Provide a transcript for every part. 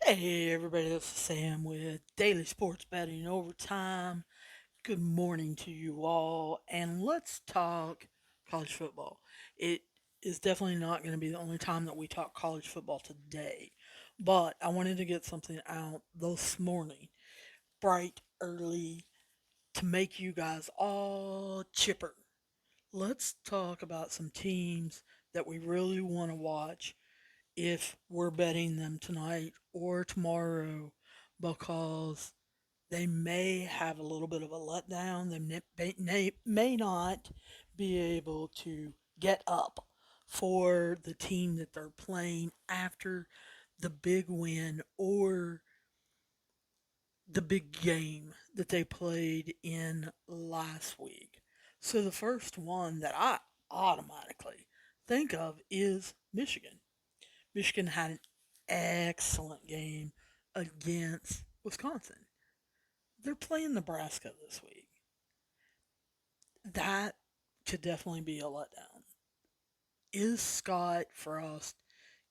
Hey everybody, this is Sam with Daily Sports Betting Overtime. Good morning to you all, and let's talk college football. It is definitely not going to be the only time that we talk college football today, but I wanted to get something out this morning, bright early, to make you guys all chipper. Let's talk about some teams that we really want to watch if we're betting them tonight or tomorrow because they may have a little bit of a letdown. They may not be able to get up for the team that they're playing after the big win or the big game that they played in last week. So the first one that I automatically think of is Michigan. Michigan had an excellent game against Wisconsin. They're playing Nebraska this week. That could definitely be a letdown. Is Scott Frost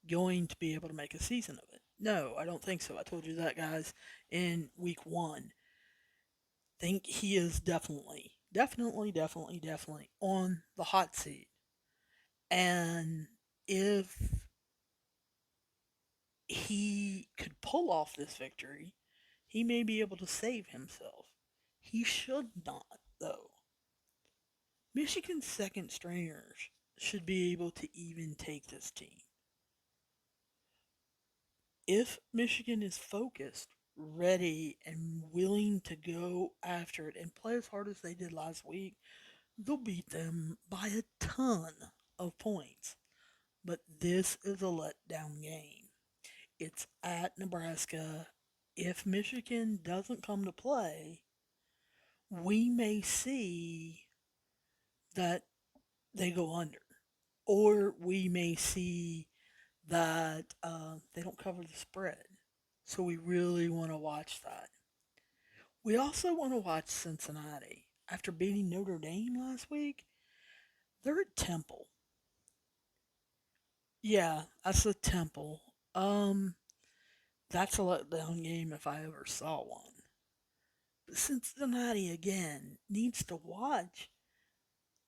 going to be able to make a season of it? No, I don't think so. I told you that, guys, in week one. Think he is definitely on the hot seat. And if he could pull off this victory, he may be able to save himself. He should not, though. Michigan's second stringers should be able to even take this team. If Michigan is focused, ready, and willing to go after it and play as hard as they did last week, they'll beat them by a ton of points. But this is a letdown game. It's at Nebraska. If Michigan doesn't come to play, we may see that they go under, or we may see that they don't cover the spread. So we really want to watch that. We also want to watch Cincinnati. After beating Notre Dame last week, they're at Temple. Yeah, that's the Temple. Um, that's a letdown game if I ever saw one. But Cincinnati again needs to watch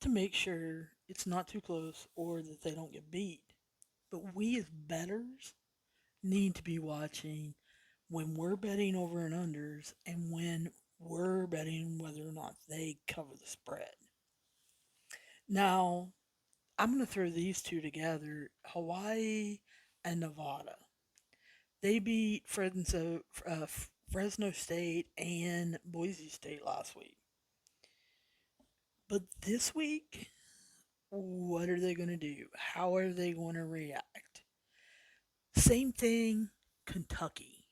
to make sure it's not too close or that they don't get beat. But we as betters need to be watching when we're betting over and unders and when we're betting whether or not they cover the spread. Now, I'm going to throw these two together, Hawaii and Nevada. They beat Fresno State and Boise State last week. But this week, what are they going to do? How are they going to react? Same thing, Kentucky.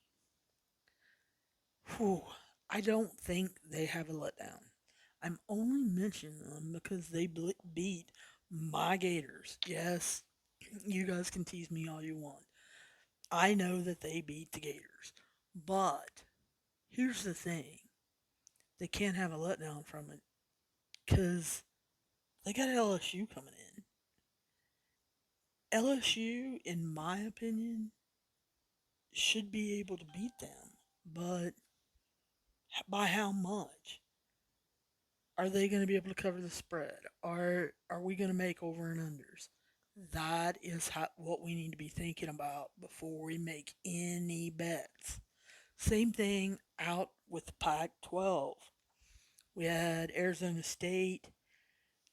Whew, I don't think they have a letdown. I'm only mentioning them because they beat my Gators. Yes, you guys can tease me all you want. I know that they beat the Gators. But here's the thing, they can't have a letdown from it because they got LSU coming in. LSU, in my opinion, should be able to beat them. But by how much? Are they going to be able to cover the spread? Are we going to make over and unders? That is what we need to be thinking about before we make any bets. Same thing out with Pac 12. We had Arizona State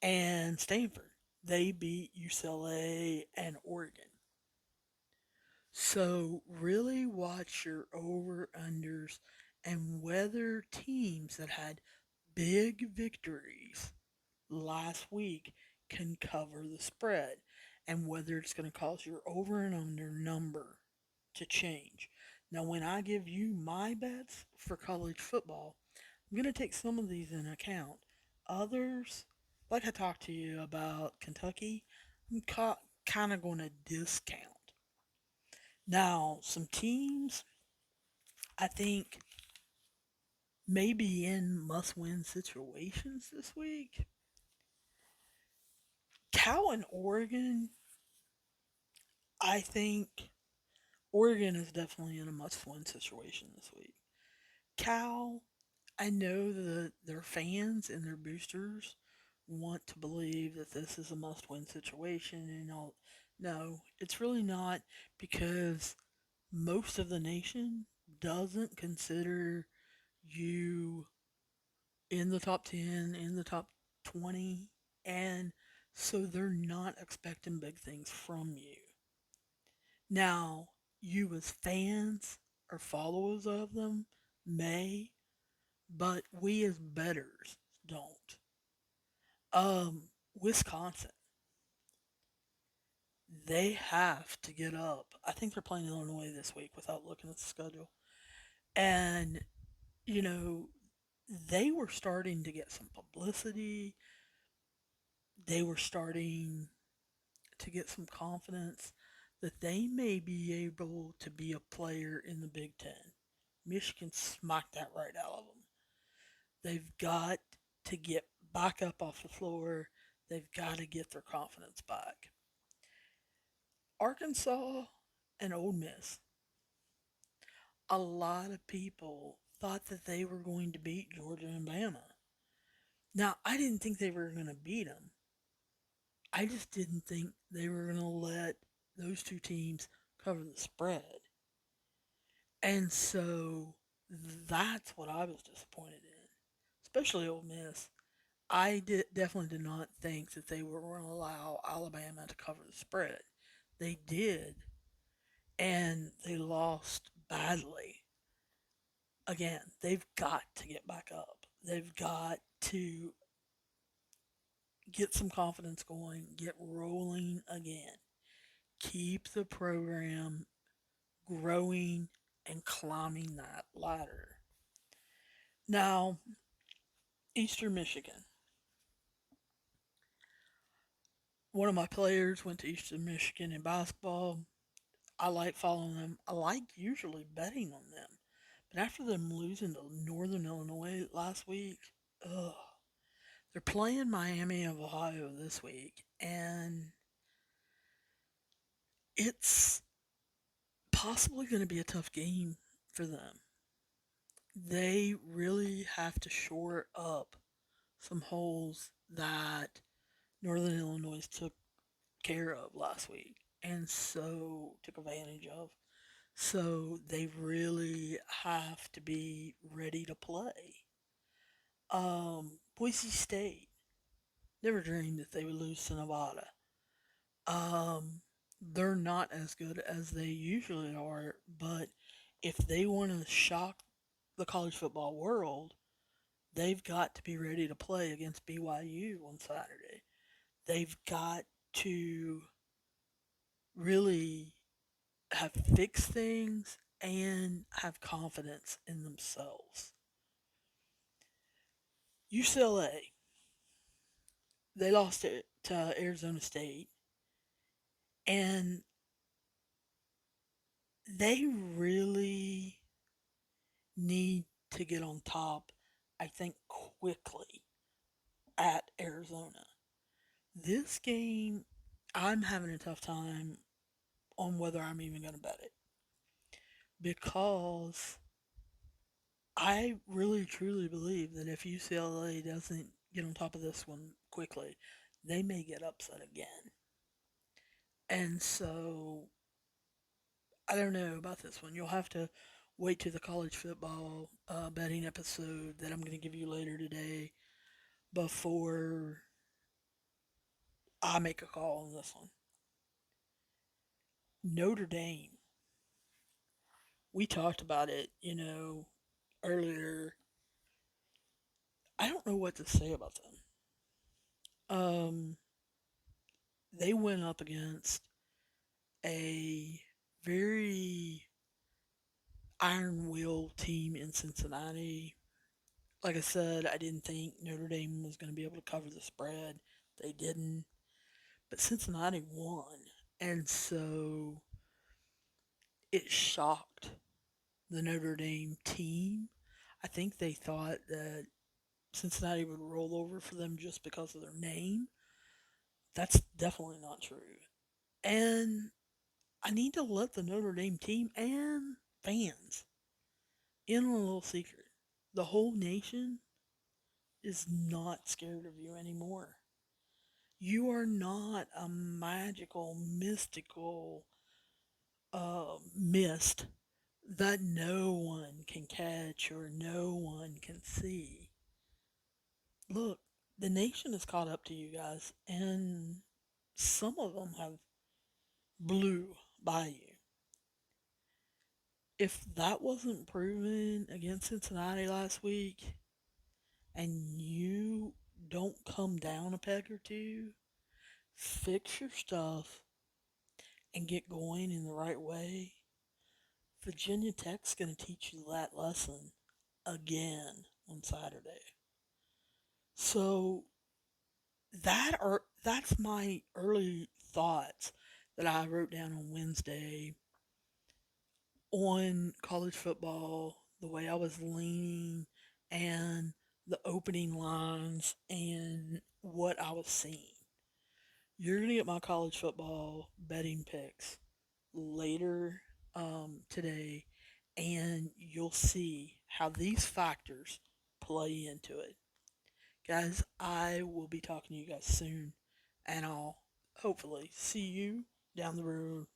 and Stanford. They beat UCLA and Oregon. So really watch your over unders and whether teams that had big victories last week can cover the spread and whether it's going to cause your over and under number to change. Now, when I give you my bets for college football, I'm going to take some of these in account. Others, like I talked to you about Kentucky, I'm kind of going to discount. Now, some teams I think may be in must win situations this week. Cal and Oregon, I think Oregon is definitely in a must-win situation this week. Cal, I know that their fans and their boosters want to believe that this is a must-win situation, and all. No, it's really not, because most of the nation doesn't consider you in the top 10, in the top 20, and so they're not expecting big things from you. Now, you as fans or followers of them may, but we as betters don't. Wisconsin, they have to get up. I think they're playing Illinois this week without looking at the schedule. And, you know, they were starting to get some publicity. They were starting to get some confidence that they may be able to be a player in the Big Ten. Michigan smacked that right out of them. They've got to get back up off the floor. They've got to get their confidence back. Arkansas and Ole Miss. A lot of people thought that they were going to beat Georgia and Bama. Now, I didn't think they were going to beat them. I just didn't think they were going to let those two teams cover the spread. And so that's what I was disappointed in, especially Ole Miss. Definitely did not think that they were going to allow Alabama to cover the spread. They did, and they lost badly. Again, they've got to get back up. They've got to get some confidence going, get rolling again, keep the program growing and climbing that ladder. Now, Eastern Michigan. One of my players went to Eastern Michigan in basketball. I like following them. I like usually betting on them. But after them losing to Northern Illinois last week, ugh, they're playing Miami of Ohio this week, and it's possibly going to be a tough game for them. They really have to shore up some holes that Northern Illinois took care of last week and so took advantage of. So they really have to be ready to play. Boise State never dreamed that they would lose to Nevada. Um, they're not as good as they usually are, but if they want to shock the college football world, they've got to be ready to play against BYU on Saturday. They've got to really have fixed things and have confidence in themselves. UCLA, they lost to Arizona State, and they really need to get on top, I think, quickly at Arizona. This game, I'm having a tough time on whether I'm even going to bet it, because I really truly believe that if UCLA doesn't get on top of this one quickly, they may get upset again. And so I don't know about this one. You'll have to wait to the college football betting episode that I'm going to give you later today before I make a call on this one. Notre Dame. We talked about it, earlier. I don't know what to say about them. They went up against a very iron will team in Cincinnati. Like I said, I didn't think Notre Dame was going to be able to cover the spread. They didn't. But Cincinnati won. And so it shocked the Notre Dame team. I think they thought that Cincinnati would roll over for them just because of their name. That's definitely not true. And I need to let the Notre Dame team and fans in on a little secret. The whole nation is not scared of you anymore. You are not a magical, mystical mist that no one can catch or no one can see. Look, the nation is caught up to you guys, and some of them have blew by you. If that wasn't proven against Cincinnati last week, and you don't come down a peg or two, fix your stuff, and get going in the right way, Virginia Tech's going to teach you that lesson again on Saturday. So that's my early thoughts that I wrote down on Wednesday on college football, the way I was leaning, and the opening lines and what I was seeing. You're gonna get my college football betting picks later today, and you'll see how these factors play into it. Guys, I will be talking to you guys soon, and I'll hopefully see you down the road